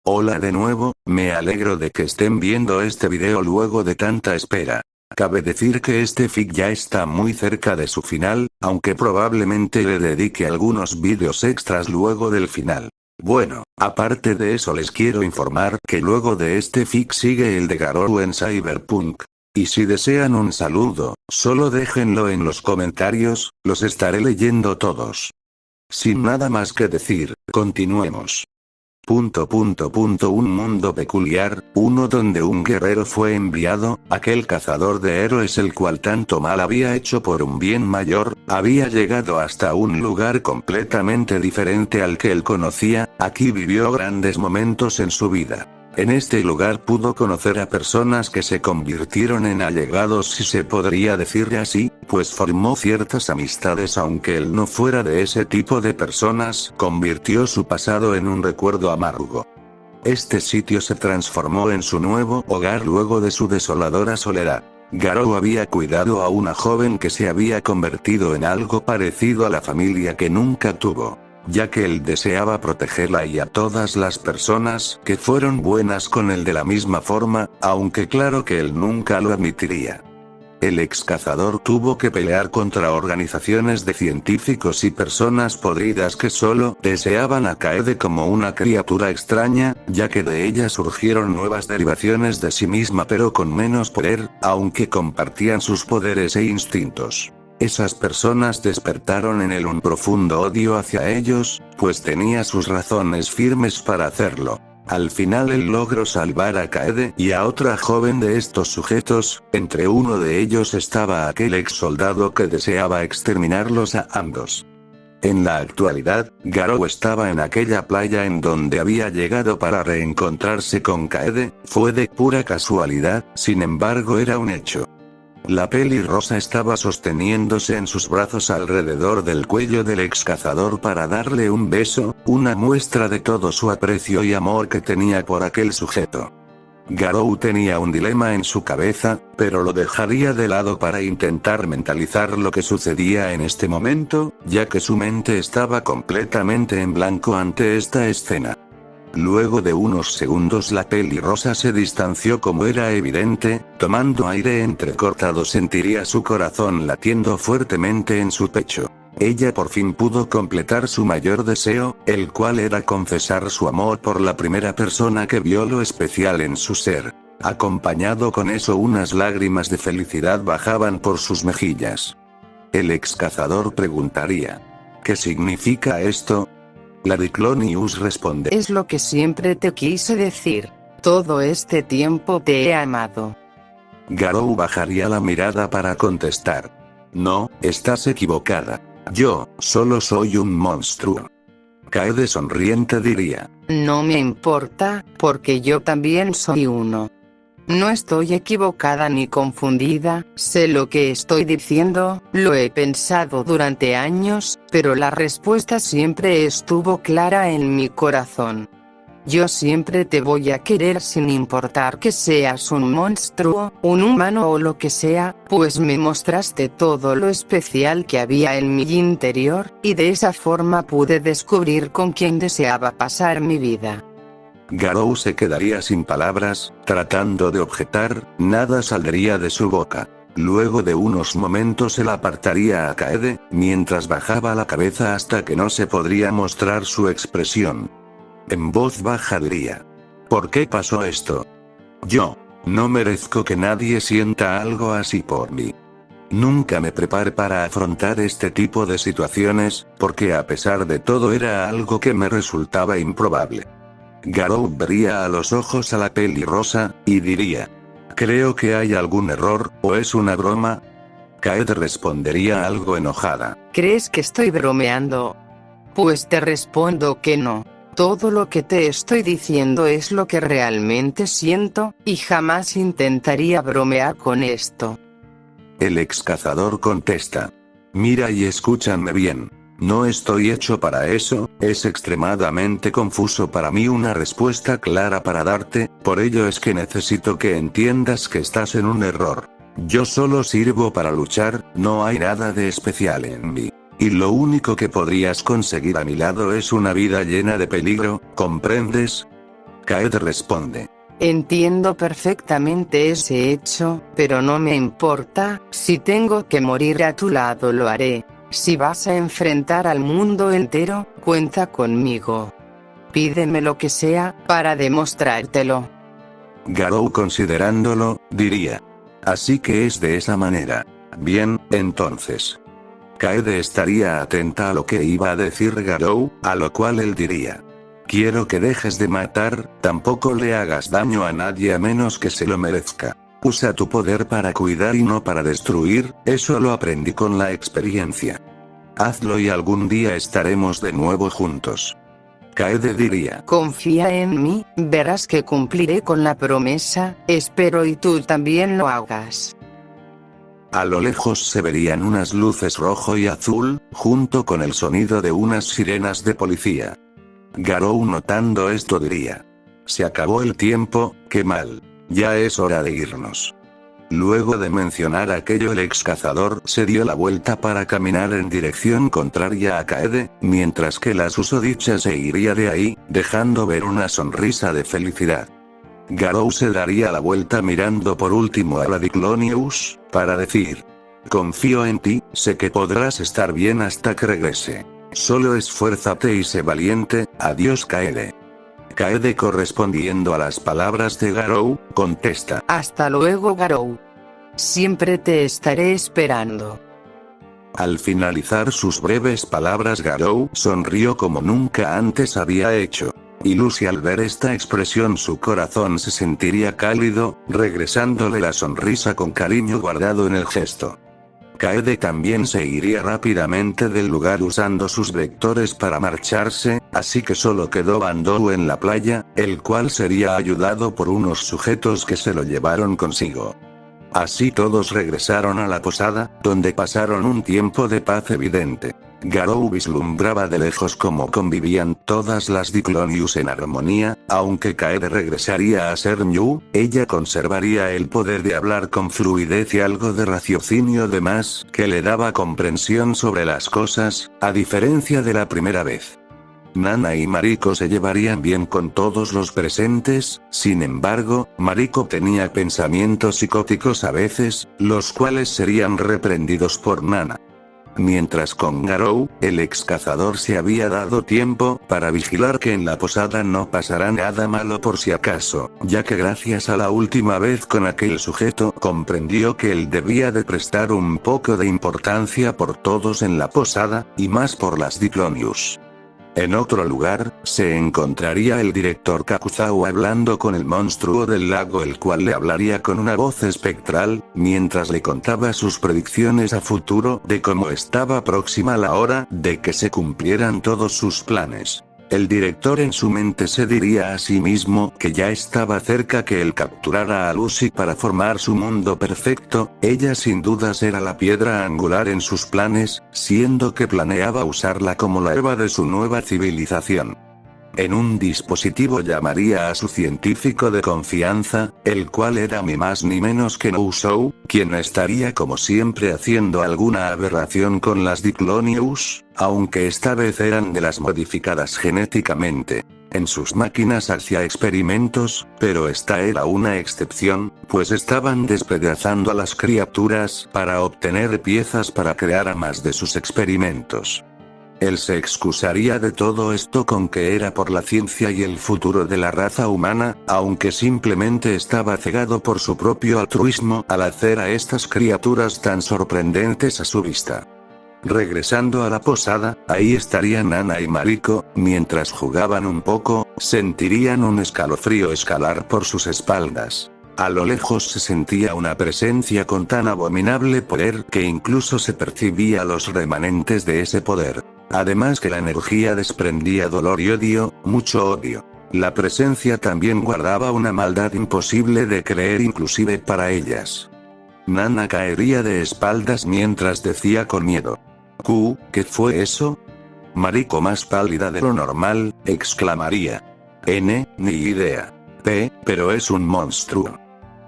Hola de nuevo, me alegro de que estén viendo este video luego de tanta espera. Cabe decir que este fic ya está muy cerca de su final, aunque probablemente le dedique algunos vídeos extras luego del final. Bueno, aparte de eso les quiero informar que luego de este fic sigue el de Garou en Cyberpunk. Y si desean un saludo, solo déjenlo en los comentarios, los estaré leyendo todos. Sin nada más que decir, continuemos. Un mundo peculiar, uno donde un guerrero fue enviado, aquel cazador de héroes el cual tanto mal había hecho por un bien mayor, había llegado hasta un lugar completamente diferente al que él conocía, aquí vivió grandes momentos en su vida. En este lugar pudo conocer a personas que se convirtieron en allegados si se podría decir así, pues formó ciertas amistades aunque él no fuera de ese tipo de personas, convirtió su pasado en un recuerdo amargo. Este sitio se transformó en su nuevo hogar luego de su desoladora soledad. Garou había cuidado a una joven que se había convertido en algo parecido a la familia que nunca tuvo, ya que él deseaba protegerla y a todas las personas que fueron buenas con él de la misma forma, aunque claro que él nunca lo admitiría. El ex cazador tuvo que pelear contra organizaciones de científicos y personas podridas que solo deseaban a Kaede como una criatura extraña, ya que de ella surgieron nuevas derivaciones de sí misma pero con menos poder, aunque compartían sus poderes e instintos. Esas personas despertaron en él un profundo odio hacia ellos, pues tenía sus razones firmes para hacerlo. Al final él logró salvar a Kaede y a otra joven de estos sujetos, entre uno de ellos estaba aquel ex soldado que deseaba exterminarlos a ambos. En la actualidad, Garou estaba en aquella playa en donde había llegado para reencontrarse con Kaede, fue de pura casualidad, sin embargo era un hecho. La pelirrosa estaba sosteniéndose en sus brazos alrededor del cuello del ex cazador para darle un beso, una muestra de todo su aprecio y amor que tenía por aquel sujeto. Garou tenía un dilema en su cabeza, pero lo dejaría de lado para intentar mentalizar lo que sucedía en este momento, ya que su mente estaba completamente en blanco ante esta escena. Luego de unos segundos la pelirrosa se distanció como era evidente, tomando aire entrecortado sentiría su corazón latiendo fuertemente en su pecho. Ella por fin pudo completar su mayor deseo, el cual era confesar su amor por la primera persona que vio lo especial en su ser. Acompañado con eso unas lágrimas de felicidad bajaban por sus mejillas. El ex cazador preguntaría: ¿qué significa esto? La Diclonius responde: es lo que siempre te quise decir. Todo este tiempo te he amado. Garou bajaría la mirada para contestar: no, estás equivocada. Yo, solo soy un monstruo. Kaede sonriente diría: no me importa, porque yo también soy uno. No estoy equivocada ni confundida, sé lo que estoy diciendo, lo he pensado durante años, pero la respuesta siempre estuvo clara en mi corazón. Yo siempre te voy a querer sin importar que seas un monstruo, un humano o lo que sea, pues me mostraste todo lo especial que había en mi interior, y de esa forma pude descubrir con quién deseaba pasar mi vida. Garou se quedaría sin palabras, tratando de objetar, nada saldría de su boca. Luego de unos momentos él apartaría a Kaede, mientras bajaba la cabeza hasta que no se podría mostrar su expresión. En voz baja diría: ¿por qué pasó esto? Yo no merezco que nadie sienta algo así por mí. Nunca me preparé para afrontar este tipo de situaciones, porque a pesar de todo era algo que me resultaba improbable. Garou vería a los ojos a la pelirrosa, y diría: creo que hay algún error, ¿o es una broma? Kaede respondería algo enojada: ¿crees que estoy bromeando? Pues te respondo que no. Todo lo que te estoy diciendo es lo que realmente siento, y jamás intentaría bromear con esto. El ex cazador contesta: mira y escúchame bien. No estoy hecho para eso, es extremadamente confuso para mí una respuesta clara para darte, por ello es que necesito que entiendas que estás en un error. Yo solo sirvo para luchar, no hay nada de especial en mí. Y lo único que podrías conseguir a mi lado es una vida llena de peligro, ¿comprendes? Kaede responde. Entiendo perfectamente ese hecho, pero no me importa, si tengo que morir a tu lado lo haré. Si vas a enfrentar al mundo entero, cuenta conmigo. Pídeme lo que sea, para demostrártelo. Garou, considerándolo, diría. Así que es de esa manera. Bien, entonces. Kaede estaría atenta a lo que iba a decir Garou, a lo cual él diría. Quiero que dejes de matar, tampoco le hagas daño a nadie a menos que se lo merezca. Usa tu poder para cuidar y no para destruir, eso lo aprendí con la experiencia. Hazlo y algún día estaremos de nuevo juntos. Kaede diría. Confía en mí, verás que cumpliré con la promesa, espero y tú también lo hagas. A lo lejos se verían unas luces rojo y azul, junto con el sonido de unas sirenas de policía. Garou, notando esto, diría. Se acabó el tiempo, qué mal. Ya es hora de irnos. Luego de mencionar aquello, el ex cazador se dio la vuelta para caminar en dirección contraria a Kaede, mientras que la susodicha se iría de ahí, dejando ver una sonrisa de felicidad. Garou se daría la vuelta mirando por último a la Diclonius, para decir. Confío en ti, sé que podrás estar bien hasta que regrese. Solo esfuérzate y sé valiente, adiós Kaede. Kaede, correspondiendo a las palabras de Garou, contesta. Hasta luego Garou. Siempre te estaré esperando. Al finalizar sus breves palabras, Garou sonrió como nunca antes había hecho. Y Lucy, al ver esta expresión, su corazón se sentiría cálido, regresándole la sonrisa con cariño guardado en el gesto. Kaede también se iría rápidamente del lugar usando sus vectores para marcharse, así que solo quedó Bandou en la playa, el cual sería ayudado por unos sujetos que se lo llevaron consigo. Así todos regresaron a la posada, donde pasaron un tiempo de paz evidente. Garou vislumbraba de lejos cómo convivían todas las Diclonius en armonía, aunque Kaede regresaría a ser Ñu, ella conservaría el poder de hablar con fluidez y algo de raciocinio de más, que le daba comprensión sobre las cosas, a diferencia de la primera vez. Nana y Mariko se llevarían bien con todos los presentes, sin embargo, Mariko tenía pensamientos psicóticos a veces, los cuales serían reprendidos por Nana. Mientras con Garou, el ex cazador se había dado tiempo para vigilar que en la posada no pasara nada malo por si acaso, ya que gracias a la última vez con aquel sujeto comprendió que él debía de prestar un poco de importancia por todos en la posada, y más por las Diclonius. En otro lugar, se encontraría el director Kakuzawa hablando con el monstruo del lago, el cual le hablaría con una voz espectral, mientras le contaba sus predicciones a futuro de cómo estaba próxima la hora de que se cumplieran todos sus planes. El director en su mente se diría a sí mismo que ya estaba cerca que él capturara a Lucy para formar su mundo perfecto, ella sin dudas era la piedra angular en sus planes, siendo que planeaba usarla como la Eva de su nueva civilización. En un dispositivo llamaría a su científico de confianza, el cual era ni más ni menos que Nouzou, quien estaría como siempre haciendo alguna aberración con las Diclonius, aunque esta vez eran de las modificadas genéticamente. En sus máquinas hacía experimentos, pero esta era una excepción, pues estaban despedazando a las criaturas para obtener piezas para crear a más de sus experimentos. Él se excusaría de todo esto con que era por la ciencia y el futuro de la raza humana, aunque simplemente estaba cegado por su propio altruismo al hacer a estas criaturas tan sorprendentes a su vista. Regresando a la posada, ahí estarían Nana y Mariko, mientras jugaban un poco, sentirían un escalofrío escalar por sus espaldas. A lo lejos se sentía una presencia con tan abominable poder que incluso se percibía los remanentes de ese poder. Además que la energía desprendía dolor y odio, mucho odio. La presencia también guardaba una maldad imposible de creer inclusive para ellas. Nana caería de espaldas mientras decía con miedo. ¿Qué fue eso? Mariko, más pálida de lo normal, exclamaría. Ni idea. Pero es un monstruo.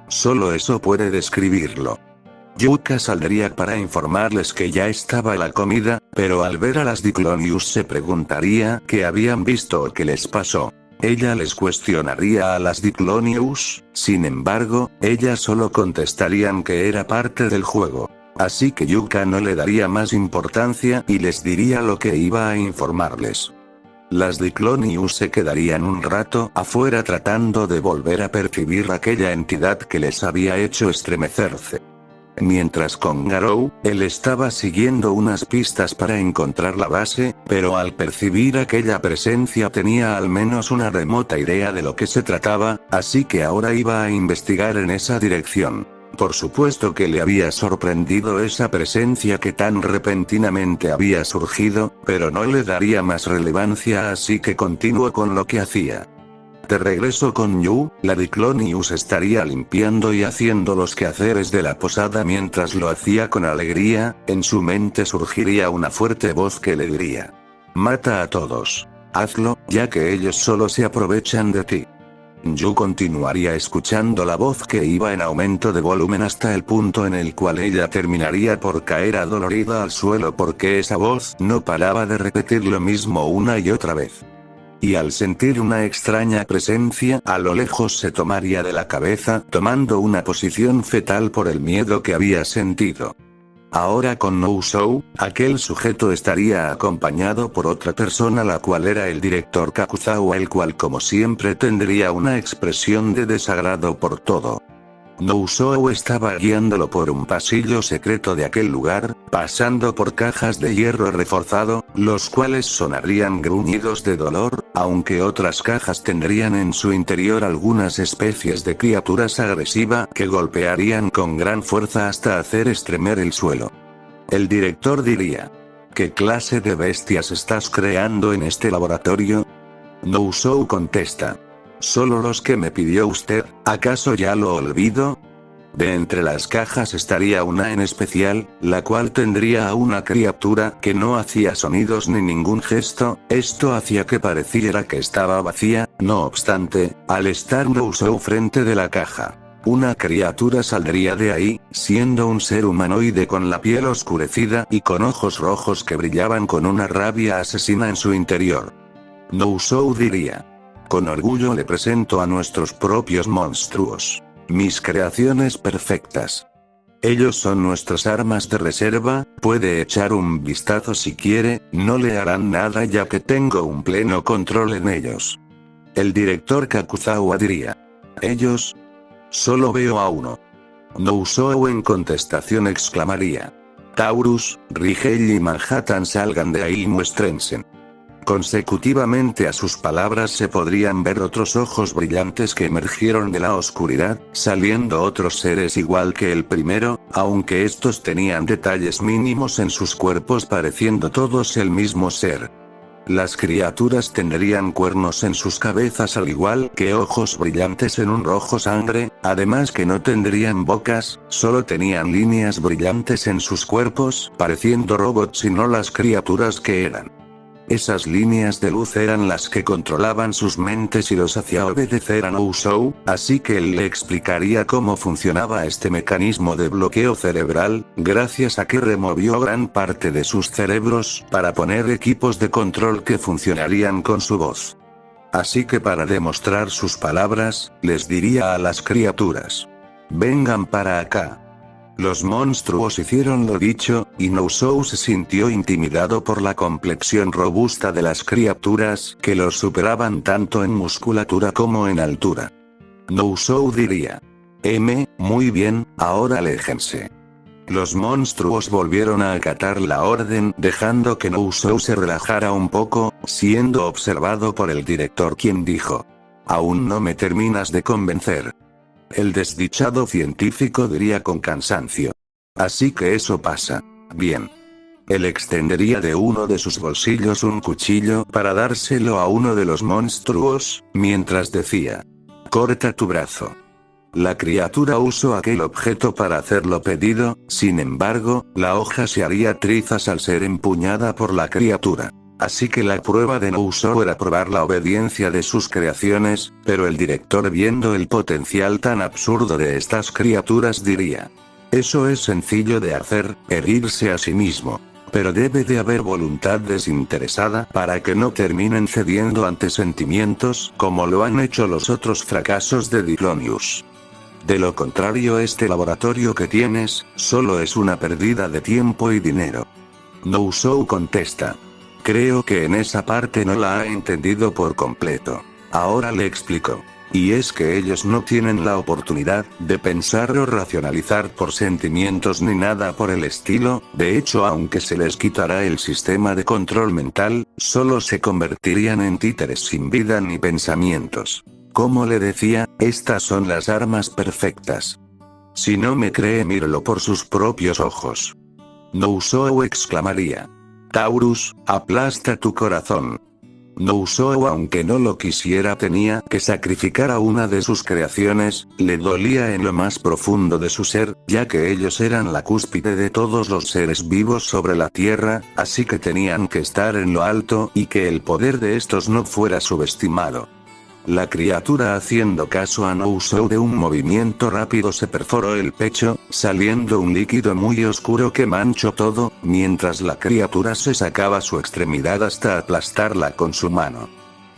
Solo eso puede describirlo. Yuka saldría para informarles que ya estaba la comida, pero al ver a las Diclonius se preguntaría qué habían visto o qué les pasó. Ella les cuestionaría a las Diclonius, sin embargo, ellas solo contestarían que era parte del juego. Así que Yuka no le daría más importancia y les diría lo que iba a informarles. Las Diclonius se quedarían un rato afuera tratando de volver a percibir aquella entidad que les había hecho estremecerse. Mientras con Garou, él estaba siguiendo unas pistas para encontrar la base, pero al percibir aquella presencia tenía al menos una remota idea de lo que se trataba, así que ahora iba a investigar en esa dirección. Por supuesto que le había sorprendido esa presencia que tan repentinamente había surgido, pero no le daría más relevancia, así que continuó con lo que hacía. De regreso con Yu, la Diclonius estaría limpiando y haciendo los quehaceres de la posada mientras lo hacía con alegría, en su mente surgiría una fuerte voz que le diría: mata a todos. Hazlo, ya que ellos solo se aprovechan de ti. Yu continuaría escuchando la voz que iba en aumento de volumen hasta el punto en el cual ella terminaría por caer adolorida al suelo porque esa voz no paraba de repetir lo mismo una y otra vez. Y al sentir una extraña presencia a lo lejos se tomaría de la cabeza tomando una posición fetal por el miedo que había sentido. Ahora con Nouzou, aquel sujeto estaría acompañado por otra persona la cual era el director Kakuzawa, el cual como siempre tendría una expresión de desagrado por todo. Nouzou estaba guiándolo por un pasillo secreto de aquel lugar, pasando por cajas de hierro reforzado, los cuales sonarían gruñidos de dolor, aunque otras cajas tendrían en su interior algunas especies de criaturas agresivas que golpearían con gran fuerza hasta hacer estremer el suelo. El director diría: ¿qué clase de bestias estás creando en este laboratorio? Nouzou contesta: solo los que me pidió usted, ¿acaso ya lo olvido? De entre las cajas estaría una en especial, la cual tendría a una criatura que no hacía sonidos ni ningún gesto, esto hacía que pareciera que estaba vacía, no obstante, al estar Nouzou frente de la caja, una criatura saldría de ahí, siendo un ser humanoide con la piel oscurecida y con ojos rojos que brillaban con una rabia asesina en su interior. Nouzou diría: con orgullo le presento a nuestros propios monstruos. Mis creaciones perfectas. Ellos son nuestras armas de reserva, puede echar un vistazo si quiere, no le harán nada ya que tengo un pleno control en ellos. El director Kakuzawa diría: ¿ellos? Solo veo a uno. Nouzou en contestación exclamaría: Taurus, Rigel y Manhattan, salgan de ahí y muéstrense. Consecutivamente a sus palabras se podrían ver otros ojos brillantes que emergieron de la oscuridad, saliendo otros seres igual que el primero, aunque estos tenían detalles mínimos en sus cuerpos pareciendo todos el mismo ser. Las criaturas tendrían cuernos en sus cabezas al igual que ojos brillantes en un rojo sangre, además que no tendrían bocas, solo tenían líneas brillantes en sus cuerpos pareciendo robots y no las criaturas que eran. Esas líneas de luz eran las que controlaban sus mentes y los hacía obedecer a Nouzou, así que él le explicaría cómo funcionaba este mecanismo de bloqueo cerebral, gracias a que removió gran parte de sus cerebros para poner equipos de control que funcionarían con su voz. Así que para demostrar sus palabras, les diría a las criaturas: vengan para acá. Los monstruos hicieron lo dicho, y Nouzou se sintió intimidado por la complexión robusta de las criaturas que los superaban tanto en musculatura como en altura. Nouzou diría: muy bien, ahora aléjense. Los monstruos volvieron a acatar la orden dejando que Nouzou se relajara un poco, siendo observado por el director quien dijo: aún no me terminas de convencer. El desdichado científico diría con cansancio: así que eso pasa. Bien. Él extendería de uno de sus bolsillos un cuchillo para dárselo a uno de los monstruos, mientras decía: corta tu brazo. La criatura usó aquel objeto para hacer lo pedido, sin embargo, la hoja se haría trizas al ser empuñada por la criatura. Así que la prueba de Nouzou era probar la obediencia de sus creaciones, pero el director, viendo el potencial tan absurdo de estas criaturas, diría: eso es sencillo de hacer, herirse a sí mismo. Pero debe de haber voluntad desinteresada para que no terminen cediendo ante sentimientos como lo han hecho los otros fracasos de Diclonius. De lo contrario, este laboratorio que tienes, solo es una pérdida de tiempo y dinero. No-Show contesta. Creo que en esa parte no la ha entendido por completo. Ahora le explico. Y es que ellos no tienen la oportunidad de pensar o racionalizar por sentimientos ni nada por el estilo. De hecho, aunque se les quitará el sistema de control mental, solo se convertirían en títeres sin vida ni pensamientos. Como le decía, estas son las armas perfectas. Si no me cree, mírelo por sus propios ojos. No-Show exclamaría. Taurus, aplasta tu corazón. No-Show, aunque no lo quisiera, tenía que sacrificar a una de sus creaciones. Le dolía en lo más profundo de su ser, ya que ellos eran la cúspide de todos los seres vivos sobre la tierra, así que tenían que estar en lo alto y que el poder de estos no fuera subestimado. La criatura, haciendo caso a No-Show, de un movimiento rápido se perforó el pecho, saliendo un líquido muy oscuro que manchó todo, mientras la criatura se sacaba su extremidad hasta aplastarla con su mano.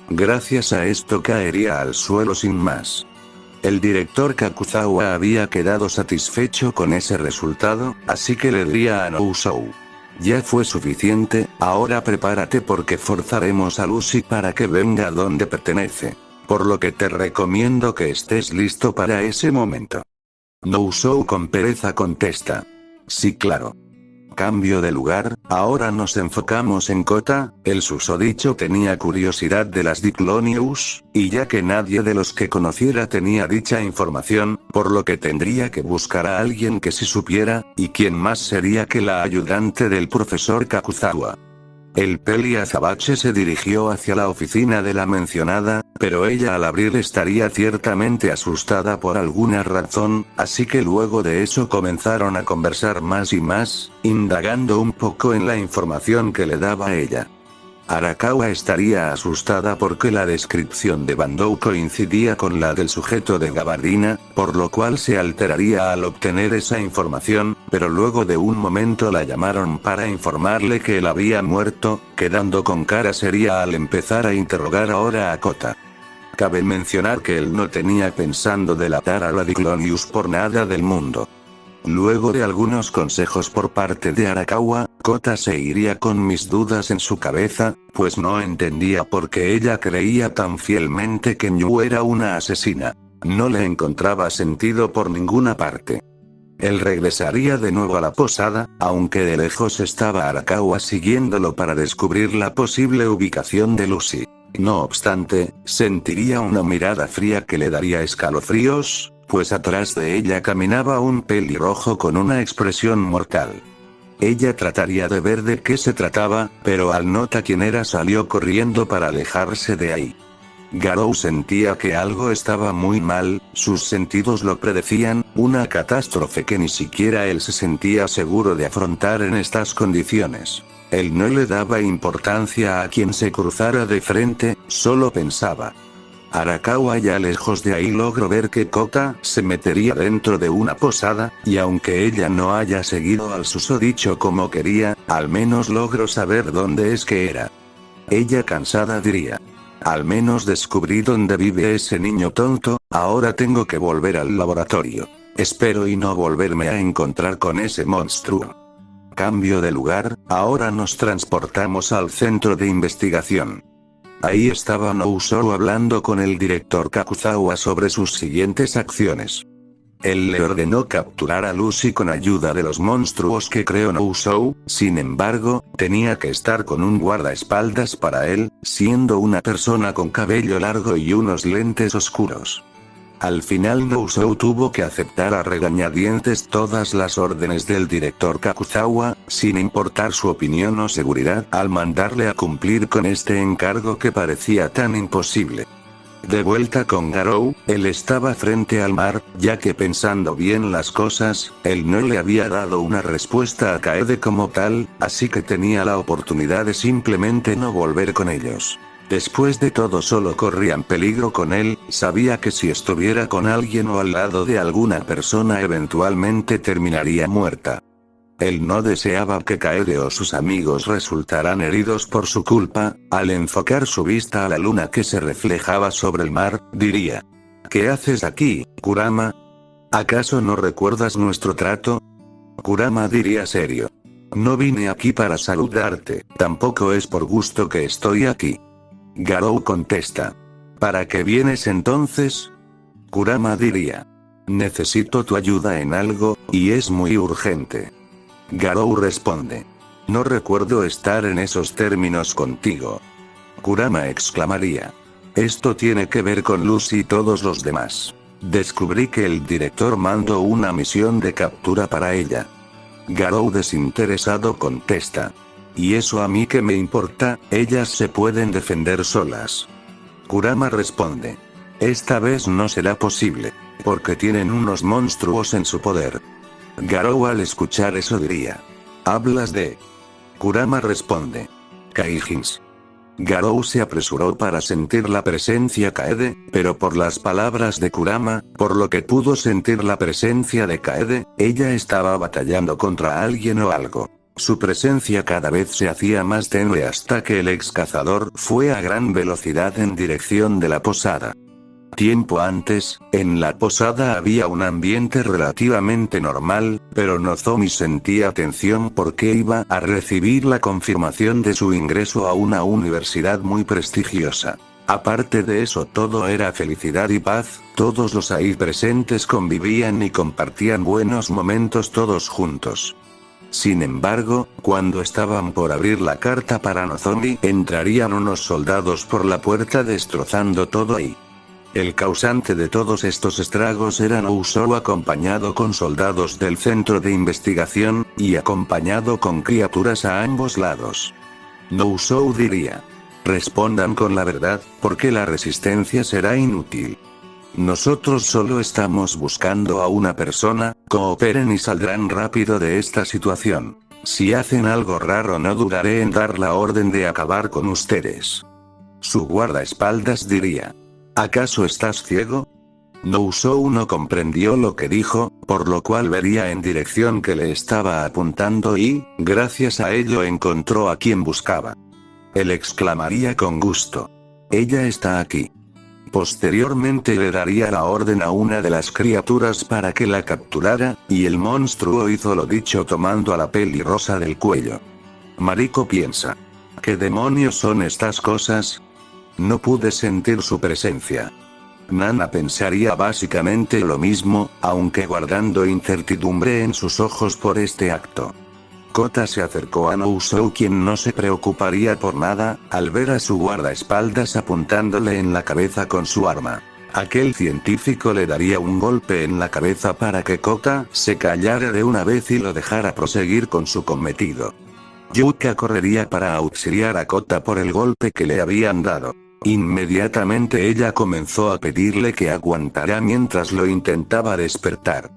Gracias a esto caería al suelo sin más. El director Kakuzawa había quedado satisfecho con ese resultado, así que le diría a No-Show. Ya fue suficiente, ahora prepárate porque forzaremos a Lucy para que venga a donde pertenece. Por lo que te recomiendo que estés listo para ese momento. No-Show con pereza contesta. Sí, claro. Cambio de lugar, ahora nos enfocamos en Kota. El susodicho tenía curiosidad de las Diclonius, y ya que nadie de los que conociera tenía dicha información, por lo que tendría que buscar a alguien que sí supiera, y quién más sería que la ayudante del profesor Kakuzawa. El peli azabache se dirigió hacia la oficina de la mencionada, pero ella al abrir estaría ciertamente asustada por alguna razón, así que luego de eso comenzaron a conversar más y más, indagando un poco en la información que le daba ella. Arakawa estaría asustada porque la descripción de Bandou coincidía con la del sujeto de gabardina, por lo cual se alteraría al obtener esa información, pero luego de un momento la llamaron para informarle que él había muerto, quedando con cara seria al empezar a interrogar ahora a Kota. Cabe mencionar que él no tenía pensando delatar a la Diclonius por nada del mundo. Luego de algunos consejos por parte de Arakawa, Kota se iría con mis dudas en su cabeza, pues no entendía por qué ella creía tan fielmente que Nyu era una asesina. No le encontraba sentido por ninguna parte. Él regresaría de nuevo a la posada, aunque de lejos estaba Arakawa siguiéndolo para descubrir la posible ubicación de Lucy. No obstante, sentiría una mirada fría que le daría escalofríos, pues atrás de ella caminaba un pelirrojo con una expresión mortal. Ella trataría de ver de qué se trataba, pero al notar quién era salió corriendo para alejarse de ahí. Garou sentía que algo estaba muy mal, sus sentidos lo predecían, una catástrofe que ni siquiera él se sentía seguro de afrontar en estas condiciones. Él no le daba importancia a quien se cruzara de frente, solo pensaba. Arakawa ya lejos de ahí logró ver que Kota se metería dentro de una posada, y aunque ella no haya seguido al susodicho como quería, al menos logró saber dónde es que era. Ella cansada diría. Al menos descubrí dónde vive ese niño tonto, ahora tengo que volver al laboratorio. Espero y no volverme a encontrar con ese monstruo. Cambio de lugar, ahora nos transportamos al centro de investigación. Ahí estaba No-Show hablando con el director Kakuzawa sobre sus siguientes acciones. Él le ordenó capturar a Lucy con ayuda de los monstruos que creó No-Show, sin embargo, tenía que estar con un guardaespaldas para él, siendo una persona con cabello largo y unos lentes oscuros. Al final No-Show tuvo que aceptar a regañadientes todas las órdenes del director Kakuzawa, sin importar su opinión o seguridad, al mandarle a cumplir con este encargo que parecía tan imposible. De vuelta con Garou, él estaba frente al mar, ya que pensando bien las cosas, él no le había dado una respuesta a Kaede como tal, así que tenía la oportunidad de simplemente no volver con ellos. Después de todo solo corrían peligro con él, sabía que si estuviera con alguien o al lado de alguna persona eventualmente terminaría muerta. Él no deseaba que Kaede o sus amigos resultaran heridos por su culpa. Al enfocar su vista a la luna que se reflejaba sobre el mar, diría: ¿Qué haces aquí, Kurama? ¿Acaso no recuerdas nuestro trato? Kurama diría serio: no vine aquí para saludarte, tampoco es por gusto que estoy aquí. Garou contesta: ¿para qué vienes entonces? Kurama diría: necesito tu ayuda en algo, y es muy urgente. Garou responde: no recuerdo estar en esos términos contigo. Kurama exclamaría: esto tiene que ver con Lucy y todos los demás. Descubrí que el director mandó una misión de captura para ella. Garou desinteresado contesta: ¿y eso a mí qué me importa? Ellas se pueden defender solas. Kurama responde: esta vez no será posible, porque tienen unos monstruos en su poder. Garou al escuchar eso diría: ¿hablas de? Kurama responde: Kaijins. Garou se apresuró para sentir la presencia Kaede, pero por las palabras de Kurama, por lo que pudo sentir la presencia de Kaede, ella estaba batallando contra alguien o algo. Su presencia cada vez se hacía más tenue hasta que el ex cazador fue a gran velocidad en dirección de la posada. Tiempo antes, en la posada había un ambiente relativamente normal, pero Nozomi sentía tensión porque iba a recibir la confirmación de su ingreso a una universidad muy prestigiosa. Aparte de eso, todo era felicidad y paz, todos los ahí presentes convivían y compartían buenos momentos todos juntos. Sin embargo, cuando estaban por abrir la carta para Nozomi, entrarían unos soldados por la puerta destrozando todo ahí. El causante de todos estos estragos era Nousou, acompañado con soldados del centro de investigación, y acompañado con criaturas a ambos lados. Nousou diría: respondan con la verdad, porque la resistencia será inútil. Nosotros solo estamos buscando a una persona, cooperen y saldrán rápido de esta situación. Si hacen algo raro no dudaré en dar la orden de acabar con ustedes. Su guardaespaldas diría: ¿acaso estás ciego? Nousou no comprendió lo que dijo, por lo cual vería en dirección que le estaba apuntando y, gracias a ello, encontró a quien buscaba. Él exclamaría con gusto: ella está aquí. Posteriormente le daría la orden a una de las criaturas para que la capturara, y el monstruo hizo lo dicho tomando a la pelirrosa del cuello. Mariko piensa: ¿qué demonios son estas cosas? No pude sentir su presencia. Nana pensaría básicamente lo mismo, aunque guardando incertidumbre en sus ojos por este acto. Kota se acercó a Nousou, quien no se preocuparía por nada, al ver a su guardaespaldas apuntándole en la cabeza con su arma. Aquel científico le daría un golpe en la cabeza para que Kota se callara de una vez y lo dejara proseguir con su cometido. Yuka correría para auxiliar a Kota por el golpe que le habían dado. Inmediatamente ella comenzó a pedirle que aguantara mientras lo intentaba despertar.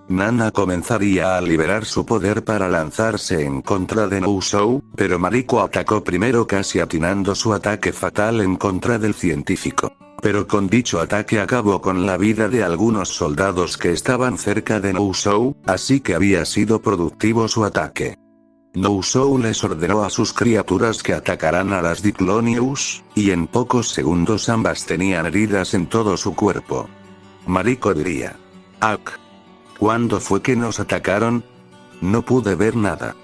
Nana comenzaría a liberar su poder para lanzarse en contra de Nousou, pero Mariko atacó primero, casi atinando su ataque fatal en contra del científico. Pero con dicho ataque acabó con la vida de algunos soldados que estaban cerca de Nousou, así que había sido productivo su ataque. Nousou les ordenó a sus criaturas que atacaran a las Diclonius, y en pocos segundos ambas tenían heridas en todo su cuerpo. Mariko diría: «Ak. ¿Cuándo fue que nos atacaron? No pude ver nada».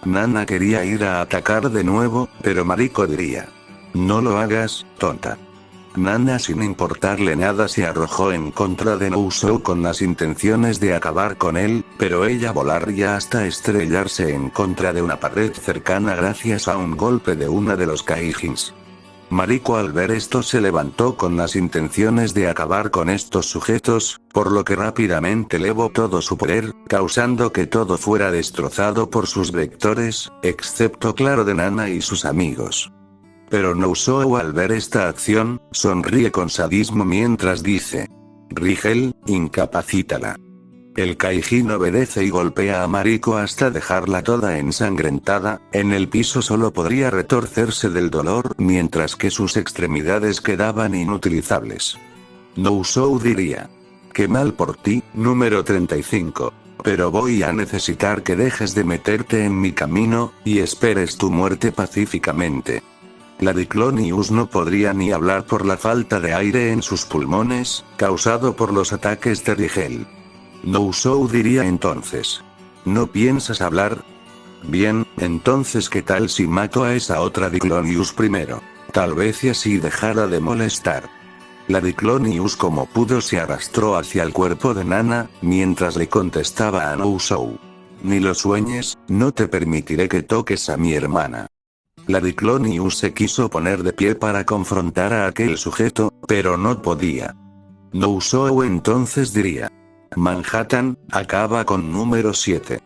Nana quería ir a atacar de nuevo, pero Mariko diría: «No lo hagas, tonta». Nana, sin importarle nada, se arrojó en contra de Nousou con las intenciones de acabar con él, pero ella volaría hasta estrellarse en contra de una pared cercana gracias a un golpe de una de los Kaijins. Mariko, al ver esto, se levantó con las intenciones de acabar con estos sujetos, por lo que rápidamente elevó todo su poder, causando que todo fuera destrozado por sus vectores, excepto claro de Nana y sus amigos. Pero Nousou, al ver esta acción, sonríe con sadismo mientras dice: «Rigel, incapacítala». El Kaijin obedece y golpea a Mariko hasta dejarla toda ensangrentada. En el piso solo podría retorcerse del dolor, mientras que sus extremidades quedaban inutilizables. Nousou diría: «Qué mal por ti, número 35. Pero voy a necesitar que dejes de meterte en mi camino, y esperes tu muerte pacíficamente. La Diclonius no podría ni hablar por la falta de aire en sus pulmones, causado por los ataques de Rigel. Nouzou diría entonces: ¿no piensas hablar? Bien, entonces ¿qué tal si mato a esa otra Diclonius primero? Tal vez y así dejara de molestar. La Diclonius como pudo se arrastró hacia el cuerpo de Nana, mientras le contestaba a Nouzou: ni lo sueñes, no te permitiré que toques a mi hermana. La Diclonius se quiso poner de pie para confrontar a aquel sujeto, pero no podía. Nouzou entonces diría: Manhattan, acaba con número 7.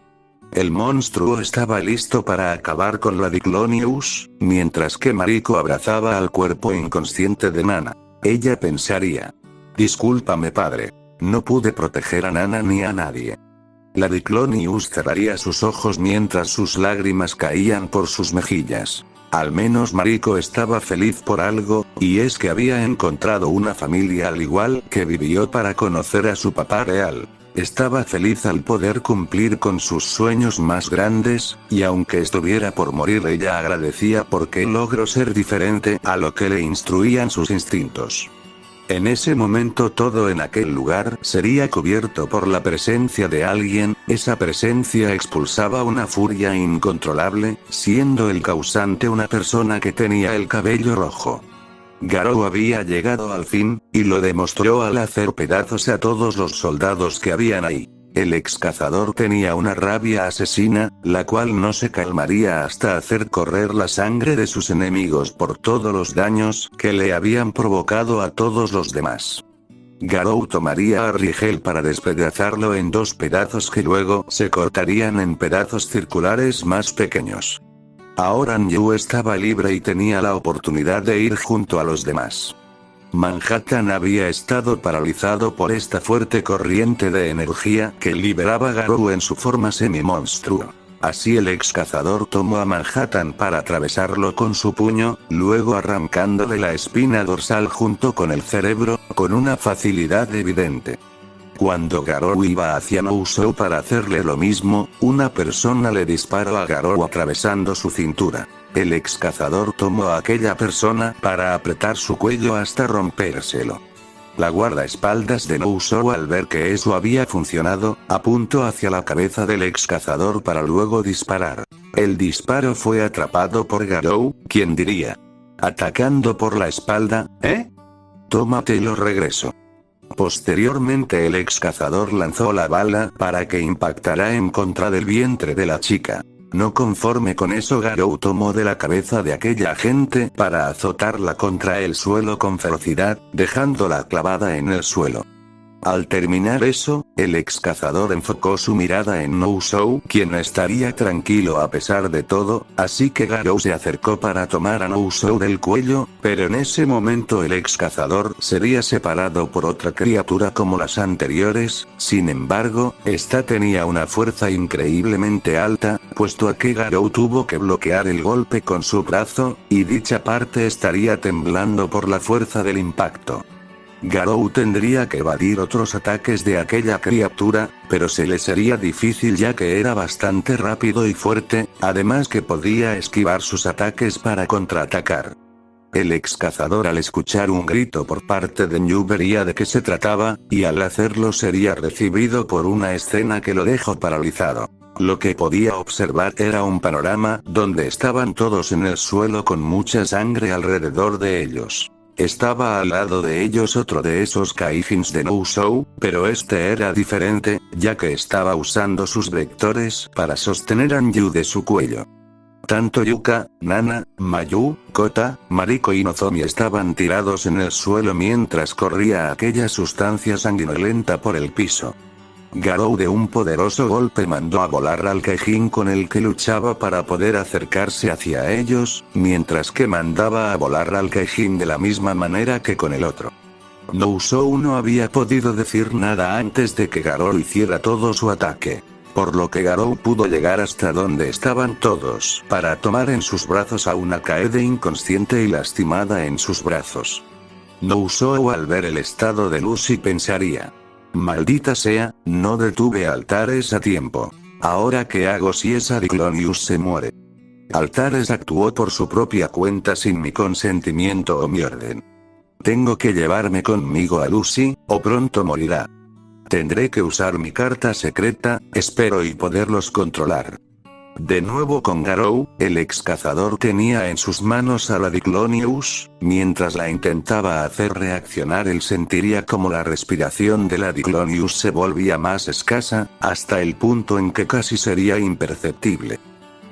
El monstruo estaba listo para acabar con la Diclonius, mientras que Mariko abrazaba al cuerpo inconsciente de Nana. Ella pensaría: discúlpame padre. No pude proteger a Nana ni a nadie. La Diclonius cerraría sus ojos mientras sus lágrimas caían por sus mejillas. Al menos Mariko estaba feliz por algo, y es que había encontrado una familia al igual que vivió para conocer a su papá real. Estaba feliz al poder cumplir con sus sueños más grandes, y aunque estuviera por morir ella agradecía porque logró ser diferente a lo que le instruían sus instintos. En ese momento todo en aquel lugar sería cubierto por la presencia de alguien, esa presencia expulsaba una furia incontrolable, siendo el causante una persona que tenía el cabello rojo. Garou había llegado al fin, y lo demostró al hacer pedazos a todos los soldados que habían ahí. El ex cazador tenía una rabia asesina, la cual no se calmaría hasta hacer correr la sangre de sus enemigos por todos los daños que le habían provocado a todos los demás. Garou tomaría a Rigel para despedazarlo en 2 pedazos que luego se cortarían en pedazos circulares más pequeños. Ahora Nyu estaba libre y tenía la oportunidad de ir junto a los demás. Manhattan había estado paralizado por esta fuerte corriente de energía que liberaba Garou en su forma semi-monstruo. Así el ex cazador tomó a Manhattan para atravesarlo con su puño, luego arrancándole la espina dorsal junto con el cerebro, con una facilidad evidente. Cuando Garou iba hacia Nouzou para hacerle lo mismo, una persona le disparó a Garou atravesando su cintura. El ex cazador tomó a aquella persona para apretar su cuello hasta rompérselo. La guardaespaldas de Nouzou al ver que eso había funcionado, apuntó hacia la cabeza del ex cazador para luego disparar. El disparo fue atrapado por Garou, quien diría: atacando por la espalda, ¿eh? Tómatelo regreso. Posteriormente el ex cazador lanzó la bala para que impactara en contra del vientre de la chica. No conforme con eso, Garou tomó de la cabeza de aquella gente para azotarla contra el suelo con ferocidad, dejándola clavada en el suelo. Al terminar eso, el ex cazador enfocó su mirada en Nouzou, quien estaría tranquilo a pesar de todo, así que Garou se acercó para tomar a Nouzou del cuello, pero en ese momento el ex cazador sería separado por otra criatura como las anteriores. Sin embargo, esta tenía una fuerza increíblemente alta, puesto a que Garou tuvo que bloquear el golpe con su brazo, y dicha parte estaría temblando por la fuerza del impacto. Garou tendría que evadir otros ataques de aquella criatura, pero se le sería difícil ya que era bastante rápido y fuerte, además que podía esquivar sus ataques para contraatacar. El ex cazador al escuchar un grito por parte de Nyu vería de qué se trataba, y al hacerlo sería recibido por una escena que lo dejó paralizado. Lo que podía observar era un panorama donde estaban todos en el suelo con mucha sangre alrededor de ellos. Estaba al lado de ellos otro de esos Kaijins de Nouzou, pero este era diferente, ya que estaba usando sus vectores para sostener a Nyu de su cuello. Tanto Yuka, Nana, Mayu, Kota, Mariko y Nozomi estaban tirados en el suelo mientras corría aquella sustancia sanguinolenta por el piso. Garou de un poderoso golpe mandó a volar al Kaijin con el que luchaba para poder acercarse hacia ellos, mientras que mandaba a volar al Kaijin de la misma manera que con el otro. Nouzou no había podido decir nada antes de que Garou hiciera todo su ataque, por lo que Garou pudo llegar hasta donde estaban todos para tomar en sus brazos a una Kaede inconsciente y lastimada en sus brazos. Nouzou al ver el estado de Lucy pensaría: Maldita sea, no detuve a Altares a tiempo. Ahora qué hago si esa Diclonius se muere. Altares actuó por su propia cuenta sin mi consentimiento o mi orden. Tengo que llevarme conmigo a Lucy, o pronto morirá. Tendré que usar mi carta secreta, espero y poderlos controlar. De nuevo con Garou, el ex cazador tenía en sus manos a la Diclonius, mientras la intentaba hacer reaccionar él sentiría como la respiración de la Diclonius se volvía más escasa, hasta el punto en que casi sería imperceptible.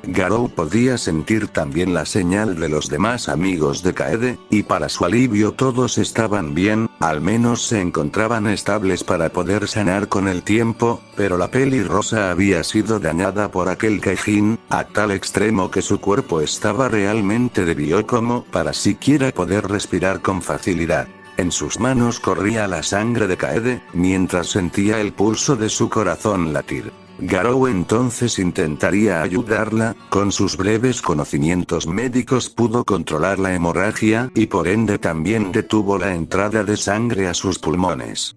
Garou podía sentir también la señal de los demás amigos de Kaede, y para su alivio todos estaban bien, al menos se encontraban estables para poder sanar con el tiempo, pero la pelirrosa había sido dañada por aquel Kaijin, a tal extremo que su cuerpo estaba realmente débil como para siquiera poder respirar con facilidad. En sus manos corría la sangre de Kaede, mientras sentía el pulso de su corazón latir. Garou entonces intentaría ayudarla, con sus breves conocimientos médicos pudo controlar la hemorragia, y por ende también detuvo la entrada de sangre a sus pulmones.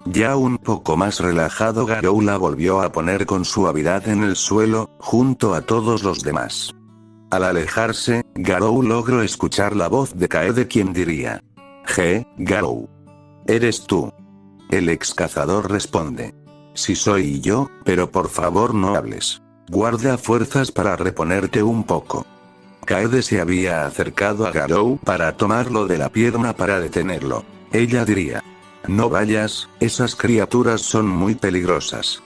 Ya un poco más relajado Garou la volvió a poner con suavidad en el suelo, junto a todos los demás. Al alejarse, Garou logró escuchar la voz de Kaede quien diría: Garou. ¿Eres tú? El ex cazador responde: sí soy yo, pero por favor no hables. Guarda fuerzas para reponerte un poco. Kaede se había acercado a Garou para tomarlo de la pierna para detenerlo. Ella diría: no vayas, esas criaturas son muy peligrosas.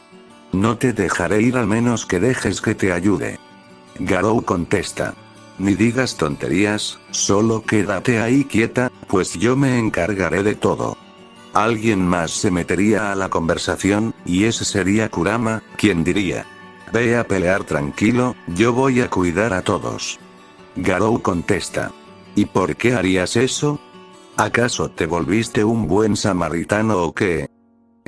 No te dejaré ir al menos que dejes que te ayude. Garou contesta: ni digas tonterías, solo quédate ahí quieta, pues yo me encargaré de todo. Alguien más se metería a la conversación, y ese sería Kurama, quien diría: ve a pelear tranquilo, yo voy a cuidar a todos. Garou contesta: ¿y por qué harías eso? ¿Acaso te volviste un buen samaritano o qué?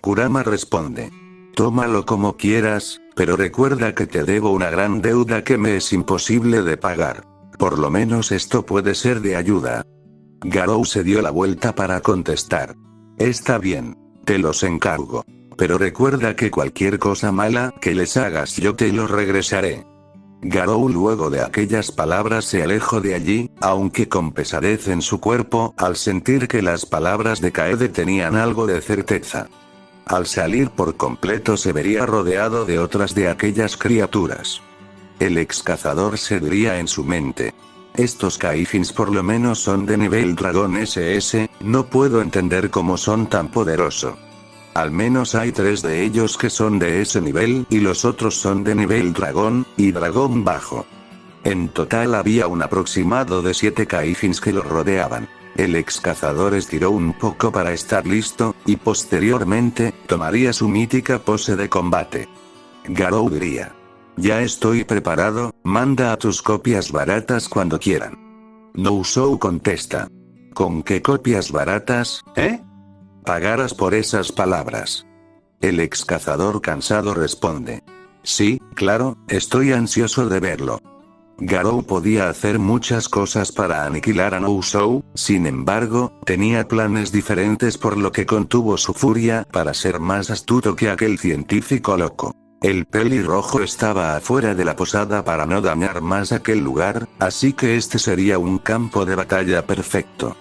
Kurama responde: tómalo como quieras, pero recuerda que te debo una gran deuda que me es imposible de pagar. Por lo menos esto puede ser de ayuda. Garou se dio la vuelta para contestar: está bien, te los encargo. Pero recuerda que cualquier cosa mala que les hagas yo te lo regresaré. Garou luego de aquellas palabras se alejó de allí, aunque con pesadez en su cuerpo, al sentir que las palabras de Kaede tenían algo de certeza. Al salir por completo se vería rodeado de otras de aquellas criaturas. El ex cazador se diría en su mente: estos Kaijins por lo menos son de nivel dragón SS, no puedo entender cómo son tan poderosos. Al menos hay 3 de ellos que son de ese nivel y los otros son de nivel dragón, y dragón bajo. En total había un aproximado de 7 Kaijins que lo rodeaban. El ex cazador estiró un poco para estar listo, y posteriormente, tomaría su mítica pose de combate. Garou diría: ya estoy preparado, manda a tus copias baratas cuando quieran. Nouzou contesta: ¿con qué copias baratas, pagarás por esas palabras? El ex cazador cansado responde: sí, claro, estoy ansioso de verlo. Garou podía hacer muchas cosas para aniquilar a Nouzou, sin embargo, tenía planes diferentes por lo que contuvo su furia para ser más astuto que aquel científico loco. El pelirrojo estaba afuera de la posada para no dañar más aquel lugar, así que este sería un campo de batalla perfecto.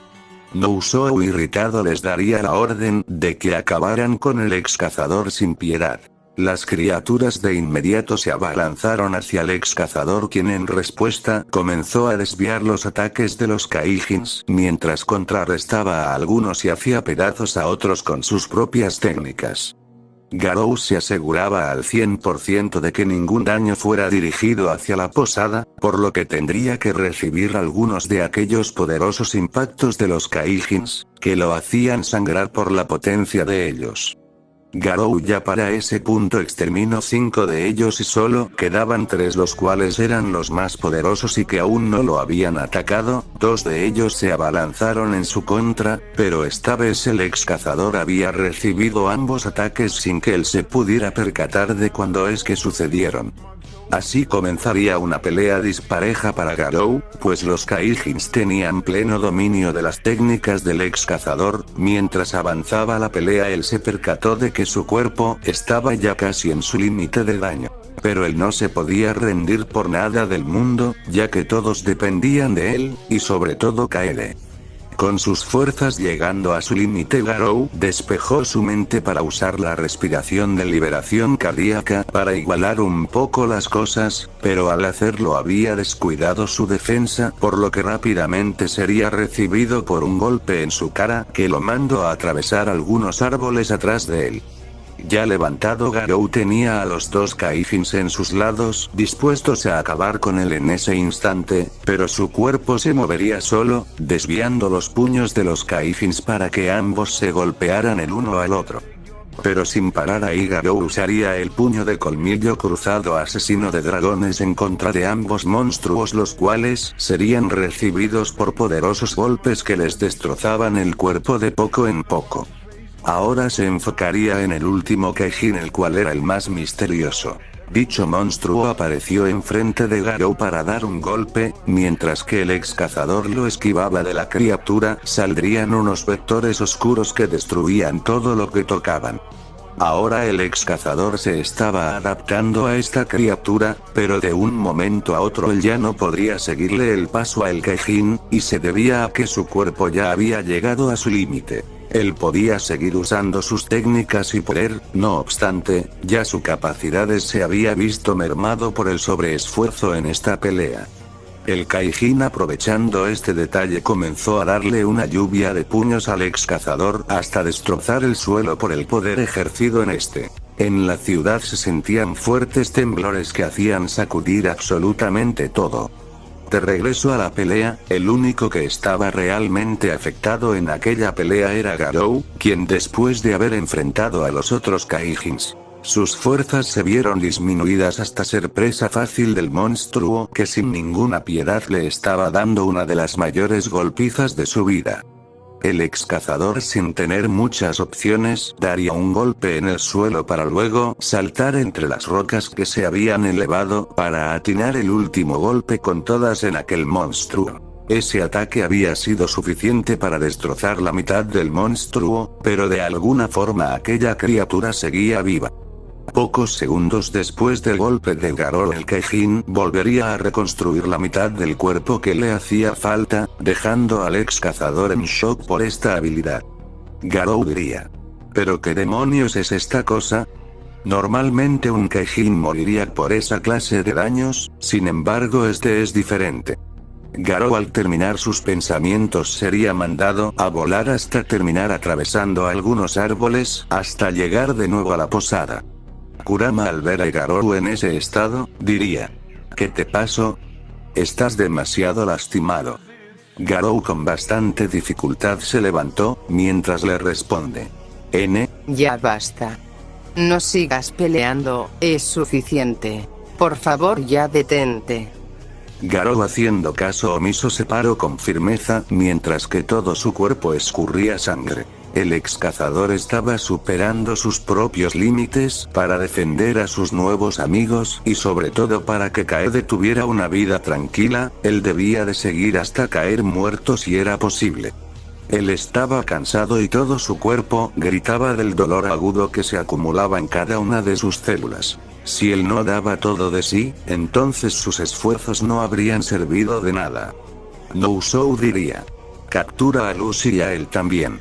Nouzou irritado les daría la orden de que acabaran con el ex cazador sin piedad. Las criaturas de inmediato se abalanzaron hacia el ex cazador, quien en respuesta comenzó a desviar los ataques de los Kaijins, mientras contrarrestaba a algunos y hacía pedazos a otros con sus propias técnicas. Garou se aseguraba al 100% de que ningún daño fuera dirigido hacia la posada, por lo que tendría que recibir algunos de aquellos poderosos impactos de los Kaijins, que lo hacían sangrar por la potencia de ellos. Garou ya para ese punto exterminó 5 de ellos y solo quedaban 3, los cuales eran los más poderosos y que aún no lo habían atacado. 2 de ellos se abalanzaron en su contra, pero esta vez el ex cazador había recibido ambos ataques sin que él se pudiera percatar de cuándo es que sucedieron. Así comenzaría una pelea dispareja para Garou, pues los Kaijins tenían pleno dominio de las técnicas del ex cazador. Mientras avanzaba la pelea, él se percató de que su cuerpo estaba ya casi en su límite de daño. Pero él no se podía rendir por nada del mundo, ya que todos dependían de él, y sobre todo Kaede. Con sus fuerzas llegando a su límite, Garou despejó su mente para usar la respiración de liberación cardíaca para igualar un poco las cosas, pero al hacerlo había descuidado su defensa, por lo que rápidamente sería recibido por un golpe en su cara que lo mandó a atravesar algunos árboles atrás de él. Ya levantado, Garou tenía a los dos Kaijins en sus lados, dispuestos a acabar con él en ese instante, pero su cuerpo se movería solo, desviando los puños de los Kaijins para que ambos se golpearan el uno al otro. Pero sin parar ahí, Garou usaría el puño de colmillo cruzado asesino de dragones en contra de ambos monstruos, los cuales serían recibidos por poderosos golpes que les destrozaban el cuerpo de poco en poco. Ahora se enfocaría en el último Kaijin, el cual era el más misterioso. Dicho monstruo apareció enfrente de Garou para dar un golpe, mientras que el ex cazador lo esquivaba de la criatura. Saldrían unos vectores oscuros que destruían todo lo que tocaban. Ahora el ex cazador se estaba adaptando a esta criatura, pero de un momento a otro él ya no podría seguirle el paso al Kaijin, y se debía a que su cuerpo ya había llegado a su límite. Él podía seguir usando sus técnicas y poder, no obstante, ya su capacidades se había visto mermado por el sobreesfuerzo en esta pelea. El Kaijin, aprovechando este detalle, comenzó a darle una lluvia de puños al ex cazador hasta destrozar el suelo por el poder ejercido en este. En la ciudad se sentían fuertes temblores que hacían sacudir absolutamente todo. De regreso a la pelea, el único que estaba realmente afectado en aquella pelea era Garou, quien después de haber enfrentado a los otros Kaijins, sus fuerzas se vieron disminuidas hasta ser presa fácil del monstruo que sin ninguna piedad le estaba dando una de las mayores golpizas de su vida. El ex cazador, sin tener muchas opciones, daría un golpe en el suelo para luego saltar entre las rocas que se habían elevado para atinar el último golpe con todas en aquel monstruo. Ese ataque había sido suficiente para destrozar la mitad del monstruo, pero de alguna forma aquella criatura seguía viva. Pocos segundos después del golpe de Garou, el Kaijin volvería a reconstruir la mitad del cuerpo que le hacía falta, dejando al ex cazador en shock por esta habilidad. Garou diría: ¿pero qué demonios es esta cosa? Normalmente un Kaijin moriría por esa clase de daños, sin embargo este es diferente. Garou, al terminar sus pensamientos, sería mandado a volar hasta terminar atravesando algunos árboles, hasta llegar de nuevo a la posada. Kurama, al ver a Garou en ese estado, diría: ¿qué te pasó? Estás demasiado lastimado. Garou con bastante dificultad se levantó, mientras le responde: Ya basta. No sigas peleando, es suficiente. Por favor, ya detente. Garou, haciendo caso omiso, se paró con firmeza, mientras que todo su cuerpo escurría sangre. El ex cazador estaba superando sus propios límites para defender a sus nuevos amigos, y sobre todo para que Kaede tuviera una vida tranquila. Él debía de seguir hasta caer muerto si era posible. Él estaba cansado y todo su cuerpo gritaba del dolor agudo que se acumulaba en cada una de sus células. Si él no daba todo de sí, entonces sus esfuerzos no habrían servido de nada. Nouzou diría: captura a Lucy y a él también.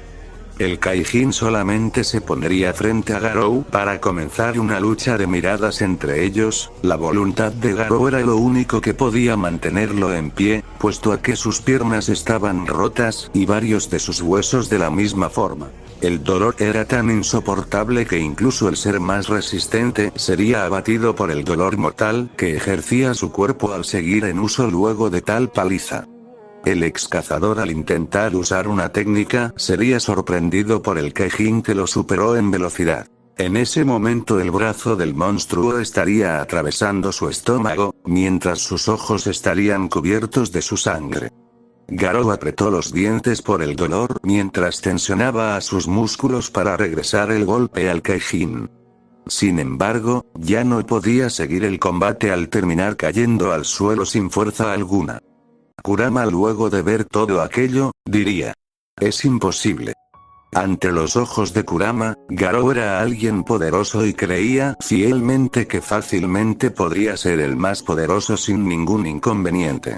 El Kaijin solamente se pondría frente a Garou para comenzar una lucha de miradas entre ellos. La voluntad de Garou era lo único que podía mantenerlo en pie, puesto a que sus piernas estaban rotas y varios de sus huesos de la misma forma. El dolor era tan insoportable que incluso el ser más resistente sería abatido por el dolor mortal que ejercía su cuerpo al seguir en uso luego de tal paliza. El ex cazador, al intentar usar una técnica, sería sorprendido por el Kaijin, que lo superó en velocidad. En ese momento el brazo del monstruo estaría atravesando su estómago, mientras sus ojos estarían cubiertos de su sangre. Garou apretó los dientes por el dolor mientras tensionaba a sus músculos para regresar el golpe al Kaijin. Sin embargo, ya no podía seguir el combate al terminar cayendo al suelo sin fuerza alguna. Kurama, luego de ver todo aquello, diría: es imposible. Ante los ojos de Kurama, Garou era alguien poderoso y creía fielmente que fácilmente podría ser el más poderoso sin ningún inconveniente.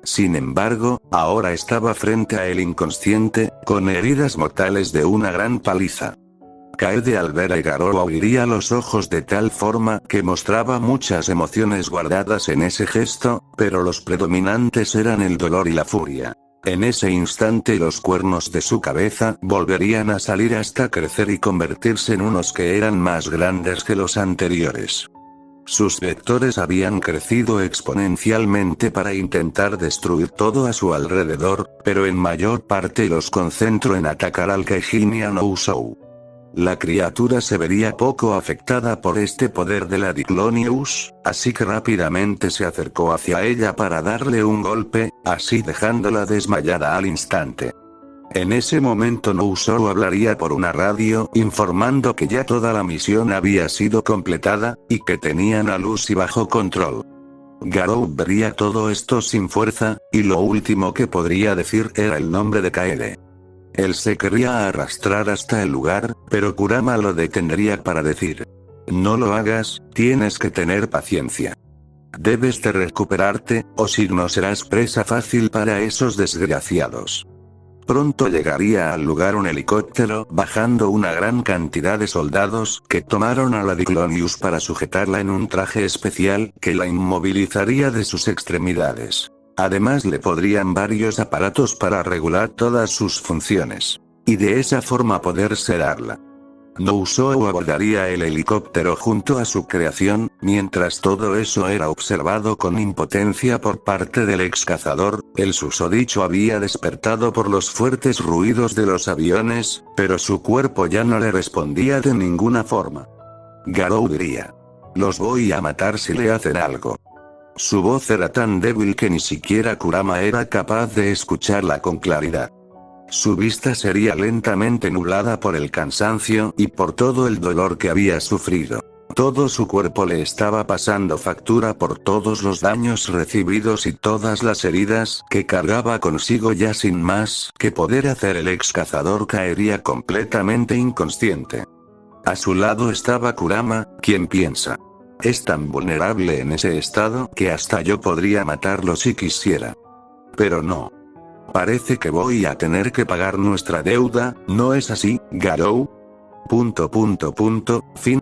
Sin embargo, ahora estaba frente a él inconsciente, con heridas mortales de una gran paliza. Kaede al ver a Garou abriría los ojos de tal forma que mostraba muchas emociones guardadas en ese gesto, pero los predominantes eran el dolor y la furia. En ese instante los cuernos de su cabeza volverían a salir hasta crecer y convertirse en unos que eran más grandes que los anteriores. Sus vectores habían crecido exponencialmente para intentar destruir todo a su alrededor, pero en mayor parte los concentró en atacar al Kaijinian Ousou. La criatura se vería poco afectada por este poder de la Diclonius, así que rápidamente se acercó hacia ella para darle un golpe, así dejándola desmayada al instante. En ese momento Nousou hablaría por una radio informando que ya toda la misión había sido completada, y que tenían a Lucy bajo control. Garou vería todo esto sin fuerza, y lo último que podría decir era el nombre de Kaede. Él se quería arrastrar hasta el lugar, pero Kurama lo detendría para decir: no lo hagas, tienes que tener paciencia. Debes de recuperarte, o si no serás presa fácil para esos desgraciados. Pronto llegaría al lugar un helicóptero bajando una gran cantidad de soldados que tomaron a la Diclonius para sujetarla en un traje especial que la inmovilizaría de sus extremidades. Además le pondrían varios aparatos para regular todas sus funciones. Y de esa forma poder sedarla. Nousou abordaría el helicóptero junto a su creación, mientras todo eso era observado con impotencia por parte del ex cazador. El susodicho había despertado por los fuertes ruidos de los aviones, pero su cuerpo ya no le respondía de ninguna forma. Garou diría: los voy a matar si le hacen algo. Su voz era tan débil que ni siquiera Kurama era capaz de escucharla con claridad. Su vista sería lentamente nublada por el cansancio y por todo el dolor que había sufrido. Todo su cuerpo le estaba pasando factura por todos los daños recibidos y todas las heridas que cargaba consigo. Ya sin más que poder hacer, el ex cazador caería completamente inconsciente. A su lado estaba Kurama, quien piensa: es tan vulnerable en ese estado que hasta yo podría matarlo si quisiera. Pero no. Parece que voy a tener que pagar nuestra deuda, ¿no es así, Garou? Fin.